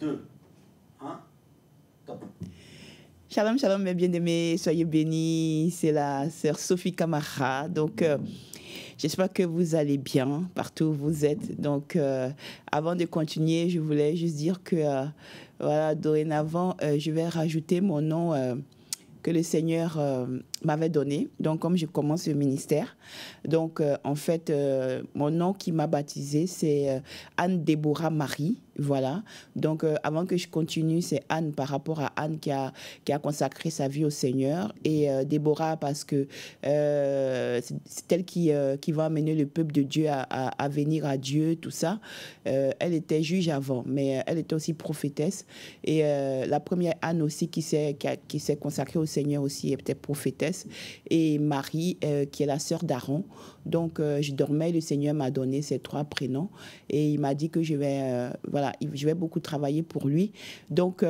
2, 1, top. Shalom, shalom, mes bien-aimés, soyez bénis. C'est la sœur Sophie Camara. Donc, j'espère que vous allez bien partout où vous êtes. Donc, avant de continuer, je voulais juste dire que, voilà, dorénavant, je vais rajouter mon nom que le Seigneur m'avait donné. Donc, comme je commence le ministère, donc, en fait, mon nom qui m'a baptisé, c'est Anne-Déborah Marie. Voilà. Donc, avant que je continue, c'est Anne par rapport à Anne qui a consacré sa vie au Seigneur. Et Déborah parce que c'est elle qui va amener le peuple de Dieu à venir à Dieu, tout ça. Elle était juge avant, mais elle était aussi prophétesse. Et la première Anne aussi qui s'est consacrée au Seigneur aussi était prophétesse. Et Marie, qui est la sœur d'Aaron. Donc, je dormais, le Seigneur m'a donné ces 3 prénoms. Et il m'a dit que je vais beaucoup travailler pour lui. Donc,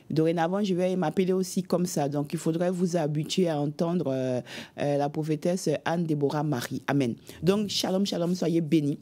dorénavant, je vais m'appeler aussi comme ça. Donc, il faudrait vous habituer à entendre la prophétesse Anne-Déborah Marie. Amen. Donc, shalom, shalom, soyez bénis.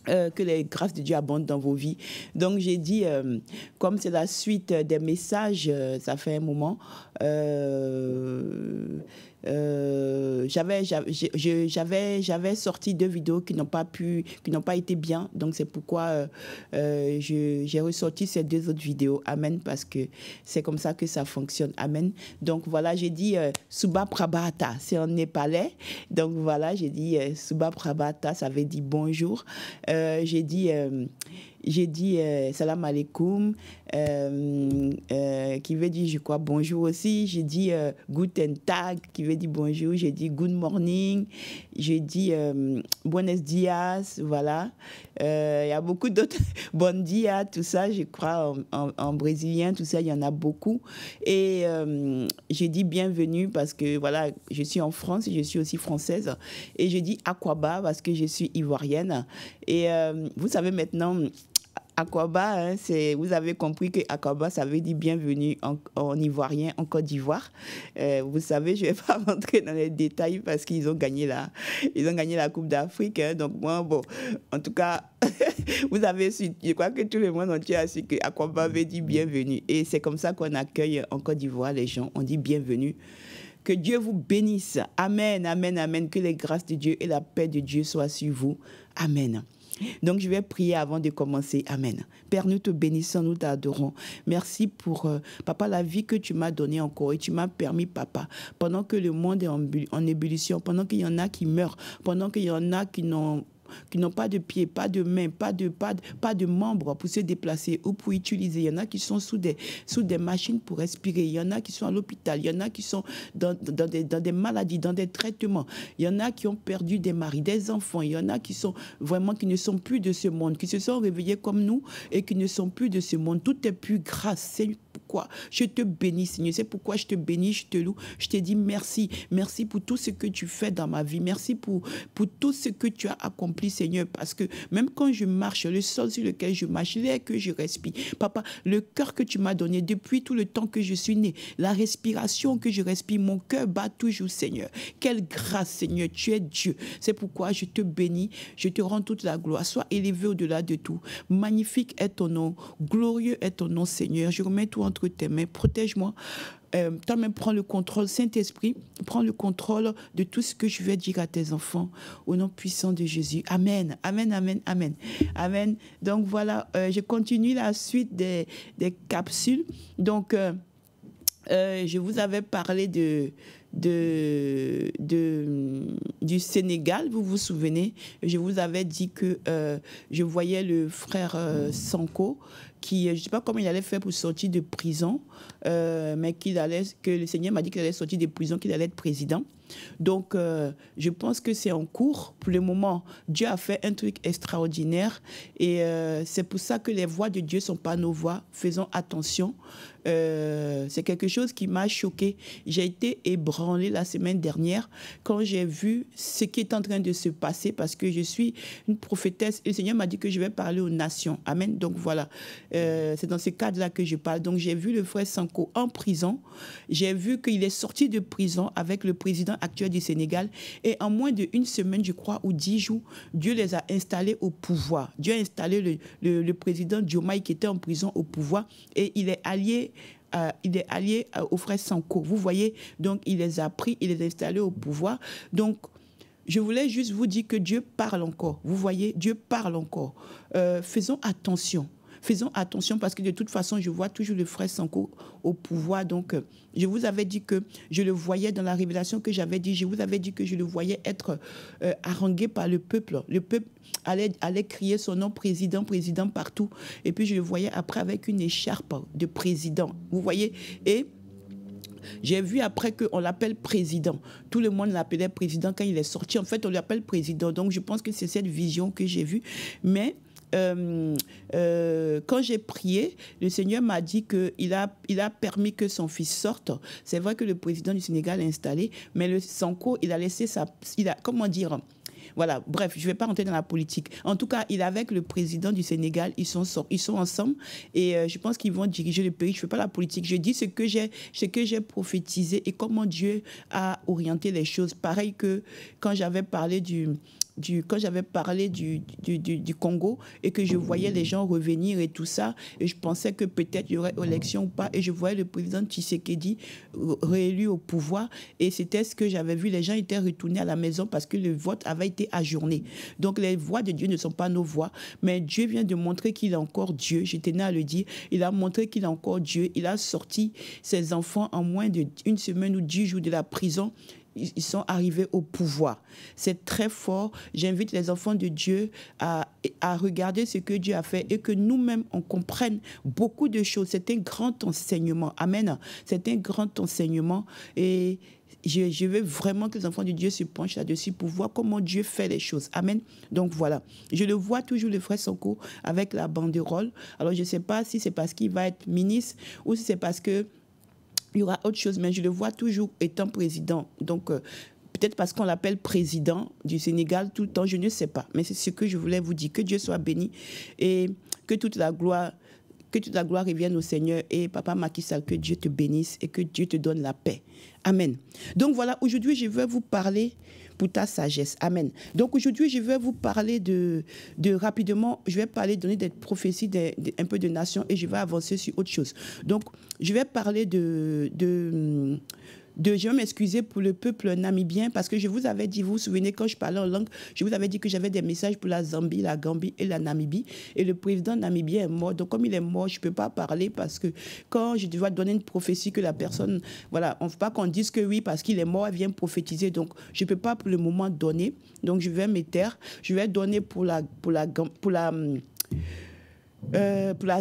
Que les grâces de Dieu abondent dans vos vies. Donc, j'ai dit, comme c'est la suite des messages, ça fait un moment, j'avais sorti 2 vidéos qui n'ont pas été bien. Donc, c'est pourquoi j'ai ressorti ces 2 autres vidéos. Amen, parce que c'est comme ça que ça fonctionne. Amen. Donc, voilà, j'ai dit Suba Prabhata, c'est en népalais. Donc, voilà, j'ai dit Suba Prabhata, ça veut dire bonjour. J'ai dit salam alaikum, qui veut dire, je crois, bonjour aussi. J'ai dit guten tag, qui veut dire bonjour. J'ai dit good morning. J'ai dit buenos dias, voilà. Il y a beaucoup d'autres, bon dia, tout ça, je crois, en brésilien, tout ça, il y en a beaucoup. Et j'ai dit bienvenue parce que, voilà, je suis en France, je suis aussi française. Et je dis Akwaba parce que je suis ivoirienne. Et vous savez maintenant, Akwaba, hein, vous avez compris que Akwaba, ça veut dire bienvenue en ivoirien, en Côte d'Ivoire. Vous savez, je ne vais pas rentrer dans les détails parce qu'ils ont gagné la Coupe d'Afrique. Hein, donc moi, bon, en tout cas, vous avez su, je crois que tout le monde entier a su que Akwaba veut dire bienvenue. Et c'est comme ça qu'on accueille en Côte d'Ivoire les gens. On dit bienvenue. Que Dieu vous bénisse. Amen, amen, amen. Que les grâces de Dieu et la paix de Dieu soient sur vous. Amen. Donc, je vais prier avant de commencer. Amen. Père, nous te bénissons, nous t'adorons. Merci pour, Papa, la vie que tu m'as donnée encore et tu m'as permis, Papa, pendant que le monde est en ébullition, pendant qu'il y en a qui meurent, pendant qu'il y en a qui n'ont pas de pieds, pas de mains, pas de membres pour se déplacer ou pour utiliser. Il y en a qui sont sous des machines pour respirer. Il y en a qui sont à l'hôpital. Il y en a qui sont dans des maladies, dans des traitements. Il y en a qui ont perdu des maris, des enfants. Il y en a qui sont vraiment, qui ne sont plus de ce monde, qui se sont réveillés comme nous et qui ne sont plus de ce monde. Tout est plus grâce. C'est pourquoi je te bénis, Seigneur. C'est pourquoi je te bénis, je te loue. Je te dis merci. Merci pour tout ce que tu fais dans ma vie. Merci pour tout ce que tu as accompli, Seigneur, parce que même quand je marche, le sol sur lequel je marche, l'air que je respire, Papa, le cœur que tu m'as donné depuis tout le temps que je suis né, la respiration que je respire, mon cœur bat toujours, Seigneur. Quelle grâce, Seigneur, tu es Dieu. C'est pourquoi je te bénis, je te rends toute la gloire. Sois élevé au-delà de tout. Magnifique est ton nom, glorieux est ton nom, Seigneur. Je remets tout entre tes mains, protège-moi. Toi-même, prends le contrôle. Saint-Esprit, prends le contrôle de tout ce que je vais dire à tes enfants. Au nom puissant de Jésus. Amen. Amen, amen, amen. Amen. Donc, voilà, je continue la suite des capsules. Donc, je vous avais parlé du Sénégal, vous vous souvenez. Je vous avais dit que je voyais le frère Sanko qui, je ne sais pas comment il allait faire pour sortir de prison, mais que le Seigneur m'a dit qu'il allait sortir de prison, qu'il allait être président. Donc, je pense que c'est en cours. Pour le moment, Dieu a fait un truc extraordinaire et c'est pour ça que les voix de Dieu ne sont pas nos voix. Faisons attention. C'est quelque chose qui m'a choquée. J'ai été ébranlée la semaine dernière quand j'ai vu ce qui est en train de se passer parce que je suis une prophétesse et le Seigneur m'a dit que je vais parler aux nations. Amen. Donc voilà, c'est dans ce cadre-là que je parle. Donc j'ai vu le frère Sanko en prison. J'ai vu qu'il est sorti de prison avec le président actuel du Sénégal. Et en moins d'une semaine, je crois, ou 10 jours, Dieu les a installés au pouvoir. Dieu a installé le président Diomaye qui était en prison au pouvoir et il est allié aux frères Sanko. Vous voyez, donc il les a pris, il les a installés au pouvoir. Donc, je voulais juste vous dire que Dieu parle encore. Vous voyez, Dieu parle encore. Faisons attention. Faisons attention parce que de toute façon, je vois toujours le frère Sanko au pouvoir. Donc, je vous avais dit que je le voyais dans la révélation que j'avais dit. Je vous avais dit que je le voyais être harangué par le peuple. Le peuple allait crier son nom président, président partout. Et puis, je le voyais après avec une écharpe de président. Vous voyez? Et j'ai vu après qu'on l'appelle président. Tout le monde l'appelait président quand il est sorti. En fait, on l'appelle président. Donc, je pense que c'est cette vision que j'ai vue. Mais quand j'ai prié, le Seigneur m'a dit qu'il a permis que son fils sorte. C'est vrai que le président du Sénégal est installé, mais le Sanko, il a laissé comment dire, voilà, bref, je ne vais pas rentrer dans la politique. En tout cas, il est avec le président du Sénégal, ils sont ensemble et je pense qu'ils vont diriger le pays. Je ne fais pas la politique, je dis ce que j'ai prophétisé et comment Dieu a orienté les choses. Pareil que quand j'avais parlé du Congo et que je voyais les gens revenir et tout ça, et je pensais que peut-être il y aurait élection ou pas, et je voyais le président Tshisekedi réélu au pouvoir, et c'était ce que j'avais vu, les gens étaient retournés à la maison parce que le vote avait été ajourné. Donc les voix de Dieu ne sont pas nos voix, mais Dieu vient de montrer qu'il est encore Dieu, je tenais à le dire, il a montré qu'il est encore Dieu, il a sorti ses enfants en moins d'une semaine ou 10 jours de la prison. Ils sont arrivés au pouvoir. C'est très fort. J'invite les enfants de Dieu à regarder ce que Dieu a fait et que nous-mêmes, on comprenne beaucoup de choses. C'est un grand enseignement. Amen. C'est un grand enseignement. Et je veux vraiment que les enfants de Dieu se penchent là-dessus pour voir comment Dieu fait les choses. Amen. Donc voilà. Je le vois toujours, le frère Sanko, avec la banderole. Alors je ne sais pas si c'est parce qu'il va être ministre ou si c'est parce que il y aura autre chose, mais je le vois toujours étant président. Donc, peut-être parce qu'on l'appelle président du Sénégal tout le temps, je ne sais pas. Mais c'est ce que je voulais vous dire. Que Dieu soit béni et que toute la gloire revienne au Seigneur. Et Papa Macky Sall, que Dieu te bénisse et que Dieu te donne la paix. Amen. Donc voilà, aujourd'hui, je veux vous parler pour ta sagesse. Amen. Donc aujourd'hui, je vais vous parler de rapidement, je vais parler, donner des prophéties un peu de nations et je vais avancer sur autre chose. Donc, je vais parler je vais m'excuser pour le peuple namibien parce que je vous avais dit, vous vous souvenez, quand je parlais en langue, je vous avais dit que j'avais des messages pour la Zambie, la Gambie et la Namibie. Et le président namibien est mort. Donc, comme il est mort, je ne peux pas parler parce que quand je dois donner une prophétie que la personne, voilà, on ne veut pas qu'on dise que oui, parce qu'il est mort, elle vient prophétiser. Donc, je ne peux pas pour le moment donner. Donc, je vais me taire. Je vais donner pour la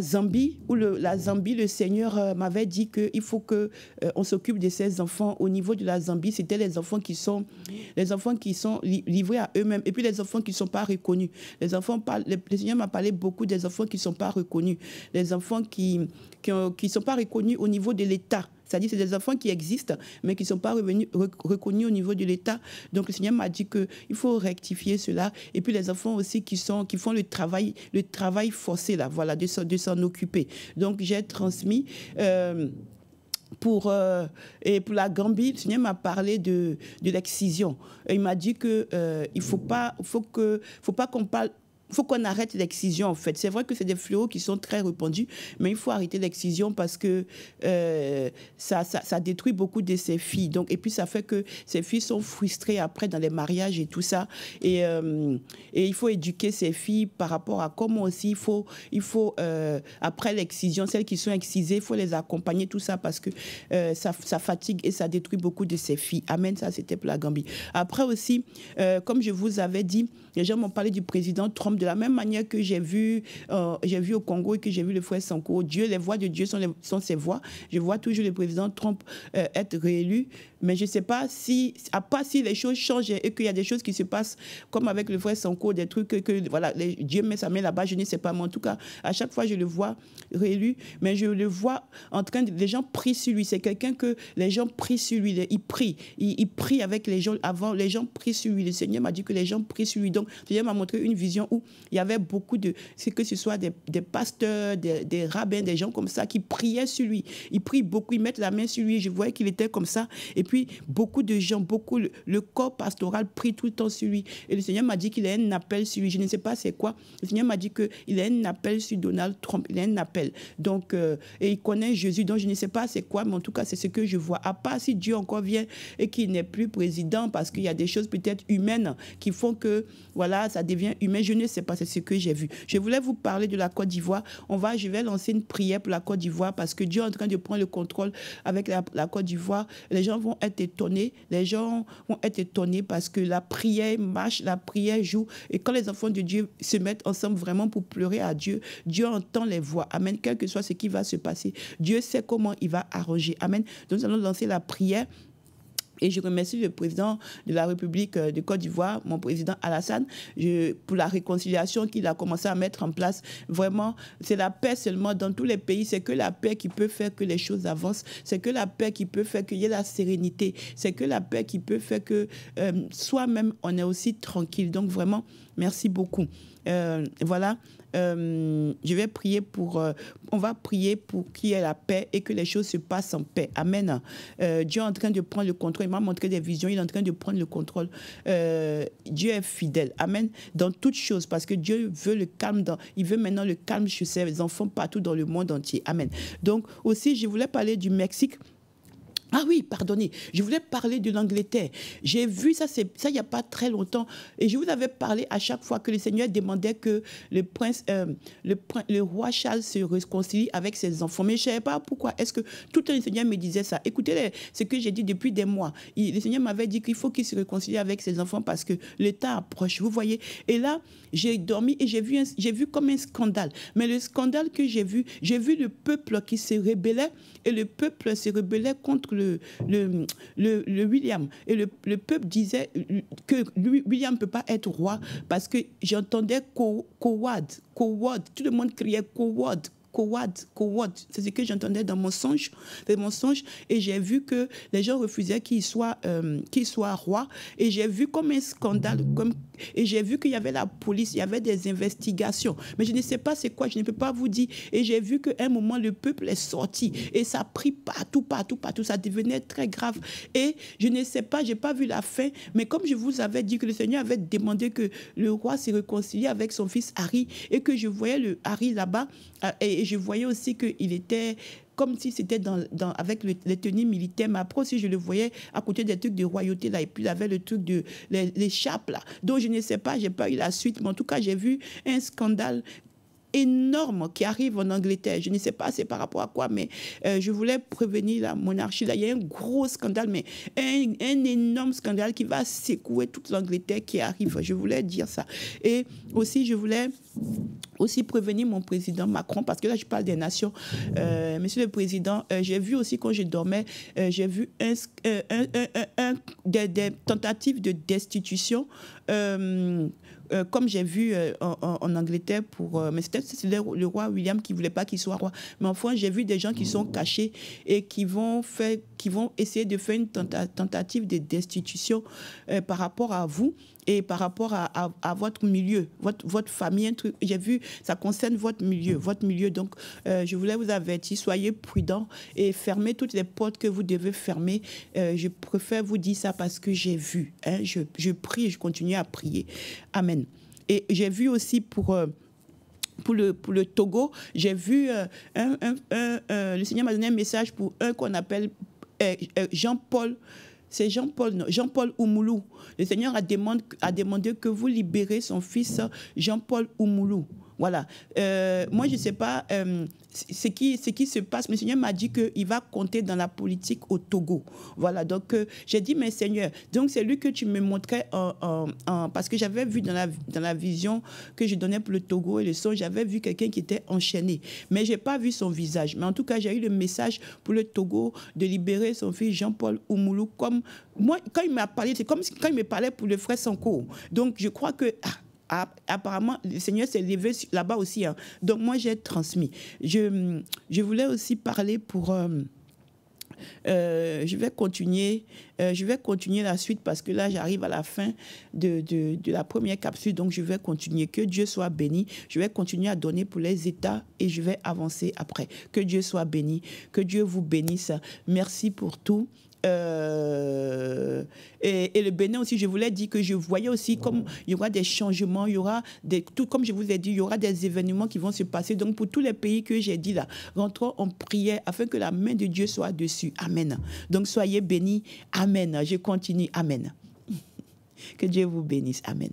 Zambie, la Zambie, le Seigneur m'avait dit qu'il faut qu'on s'occupe de ces enfants. Au niveau de la Zambie, c'était les enfants qui sont livrés à eux-mêmes et puis les enfants qui ne sont pas reconnus. Le Seigneur m'a parlé beaucoup des enfants qui ne sont pas reconnus, les enfants qui ne sont pas reconnus au niveau de l'État. C'est-à-dire que c'est des enfants qui existent, mais qui ne sont pas reconnus au niveau de l'État. Donc, le Seigneur m'a dit qu'il faut rectifier cela. Et puis, les enfants aussi qui font le travail forcé, là, voilà, de s'en occuper. Donc, j'ai transmis... pour la Gambie, le Seigneur m'a parlé de l'excision. Il m'a dit qu'il faut pas qu'on parle... Il faut qu'on arrête l'excision, en fait. C'est vrai que c'est des fléaux qui sont très répandus, mais il faut arrêter l'excision parce que ça détruit beaucoup de ces filles. Donc, et puis, ça fait que ces filles sont frustrées après dans les mariages et tout ça. Et il faut éduquer ces filles par rapport à comment aussi il faut après l'excision, celles qui sont excisées, il faut les accompagner, tout ça, parce que ça fatigue et ça détruit beaucoup de ces filles. Amen, ça, c'était pour la Gambie. Après aussi, comme je vous avais dit, les gens m'ont parlé du président Trump de la même manière que j'ai vu au Congo et que j'ai vu le frère Sanko. Les voix de Dieu sont ses voix. Je vois toujours le président Trump être réélu, mais je ne sais pas à part si les choses changent et qu'il y a des choses qui se passent comme avec le frère Sanko, des trucs voilà, Dieu met sa main là-bas, je ne sais pas. Mais en tout cas, à chaque fois, je le vois réélu, mais je le vois en train les gens prient sur lui. C'est quelqu'un que les gens prient sur lui. Il prie avec les gens avant. Les gens prient sur lui. Le Seigneur m'a dit que les gens prient sur lui. Donc, le Seigneur m'a montré une vision où y avait beaucoup de, que ce soit des pasteurs, des rabbins, des gens comme ça qui priaient sur lui. Ils prient beaucoup, ils mettent la main sur lui. Je voyais qu'il était comme ça. Et puis, beaucoup de gens, le corps pastoral prie tout le temps sur lui. Et le Seigneur m'a dit qu'il a un appel sur lui. Je ne sais pas c'est quoi. Le Seigneur m'a dit qu'il a un appel sur Donald Trump. Il a un appel. Donc, et il connaît Jésus. Donc, je ne sais pas c'est quoi, mais en tout cas, c'est ce que je vois. À part si Dieu encore vient et qu'il n'est plus président, parce qu'il y a des choses peut-être humaines qui font que, voilà, ça devient humain. Je ne sais pas, c'est ce que j'ai vu. Je voulais vous parler de la Côte d'Ivoire. Je vais lancer une prière pour la Côte d'Ivoire parce que Dieu est en train de prendre le contrôle avec la Côte d'Ivoire. Les gens vont être étonnés. Les gens vont être étonnés parce que la prière marche, la prière joue. Et quand les enfants de Dieu se mettent ensemble vraiment pour pleurer à Dieu, Dieu entend les voix. Amen. Quel que soit ce qui va se passer, Dieu sait comment il va arranger. Amen. Donc, nous allons lancer la prière. Et je remercie le président de la République de Côte d'Ivoire, mon président Alassane, pour la réconciliation qu'il a commencé à mettre en place. Vraiment, c'est la paix seulement dans tous les pays. C'est que la paix qui peut faire que les choses avancent. C'est que la paix qui peut faire qu'il y ait la sérénité. C'est que la paix qui peut faire que soi-même, on est aussi tranquille. Donc vraiment, merci beaucoup. Voilà. Je vais prier on va prier pour qu'il y ait la paix et que les choses se passent en paix. Amen. Dieu est en train de prendre le contrôle. Il m'a montré des visions. Il est en train de prendre le contrôle. Dieu est fidèle. Amen. Dans toutes choses, parce que Dieu veut le calme. Il veut maintenant le calme chez ses enfants partout dans le monde entier. Amen. Donc aussi, je voulais parler du Mexique. Ah oui, pardonnez, je voulais parler de l'Angleterre. J'ai vu ça il n'y a pas très longtemps. Et je vous avais parlé à chaque fois que le Seigneur demandait que le roi Charles se réconcilie avec ses enfants. Mais je ne savais pas pourquoi. Est-ce que tout le temps le Seigneur me disait ça? Écoutez ce que j'ai dit depuis des mois. Le Seigneur m'avait dit qu'il faut qu'il se réconcilie avec ses enfants parce que le temps approche. Vous voyez? Et là, j'ai dormi et j'ai vu comme un scandale. Mais le scandale que j'ai vu le peuple qui se rébellait et le peuple se rébellait contre le William. Et le peuple disait que William ne peut pas être roi parce que j'entendais coward. Tout le monde criait coward. C'est ce que j'entendais dans mon songe. Et j'ai vu que les gens refusaient qu'il soit roi. Et j'ai vu comme un scandale. Et j'ai vu qu'il y avait la police, il y avait des investigations. Mais je ne sais pas c'est quoi, je ne peux pas vous dire. Et j'ai vu qu'à un moment, le peuple est sorti. Et ça a pris partout. Ça devenait très grave. Et je ne sais pas, je n'ai pas vu la fin. Mais comme je vous avais dit que le Seigneur avait demandé que le roi se réconcilie avec son fils Harry. Et que je voyais le Harry là-bas. Et je voyais aussi qu'il était comme si c'était avec les tenues militaires. Mais après aussi, je le voyais à côté des trucs de royauté, là. Et puis, il avait le truc de l'écharpe, là. Donc, je ne sais pas, je n'ai pas eu la suite. Mais en tout cas, j'ai vu un scandale énorme qui arrive en Angleterre. Je ne sais pas c'est par rapport à quoi, mais je voulais prévenir la monarchie. Là, il y a un gros scandale, mais un énorme scandale qui va secouer toute l'Angleterre qui arrive. Je voulais dire ça. Et aussi, je voulais aussi prévenir mon président Macron, parce que là, je parle des nations. Monsieur le Président, j'ai vu aussi quand je dormais, j'ai vu des tentatives de destitution comme j'ai vu en Angleterre, mais c'est le roi William qui ne voulait pas qu'il soit roi. Mais enfin, j'ai vu des gens qui sont cachés et qui vont essayer de faire une tentative de destitution par rapport à vous et par rapport à votre milieu, votre famille. J'ai vu, ça concerne votre milieu. Donc, je voulais vous avertir, soyez prudents et fermez toutes les portes que vous devez fermer. Je préfère vous dire ça parce que j'ai vu. Je prie et je continue à prier. Amen. Et j'ai vu aussi pour le Togo, j'ai vu le Seigneur m'a donné un message pour un qu'on appelle Jean-Paul. C'est Jean-Paul Oumoulou. Le Seigneur a demandé que vous libérez son fils Jean-Paul Oumoulou. Voilà. Moi, je ne sais pas ce qui se passe. Mais le Seigneur m'a dit qu'il va compter dans la politique au Togo. Voilà. Donc, j'ai dit, mais Seigneur, donc c'est lui que tu me montrais parce que j'avais vu dans la vision que je donnais pour le Togo et le son, j'avais vu quelqu'un qui était enchaîné. Mais je n'ai pas vu son visage. Mais en tout cas, j'ai eu le message pour le Togo de libérer son fils Jean-Paul Oumoulou. Comme moi, quand il m'a parlé, c'est comme quand il me parlait pour le frère Sanko. Donc, je crois que... apparemment, le Seigneur s'est levé là-bas aussi. Donc, moi, j'ai transmis. Je voulais aussi parler pour Je vais continuer la suite parce que là, j'arrive à la fin de la première capsule. Donc, je vais continuer. Que Dieu soit béni. Je vais continuer à donner pour les États et je vais avancer après. Que Dieu soit béni. Que Dieu vous bénisse. Merci pour tout. Et le Bénin aussi, je vous l'ai dit que je voyais aussi comme il y aura des changements, il y aura tout comme je vous ai dit, il y aura des événements qui vont se passer. Donc pour tous les pays que j'ai dit là, rentrons en prière afin que la main de Dieu soit dessus. Amen. Donc soyez bénis. Amen. Je continue. Amen. Que Dieu vous bénisse. Amen.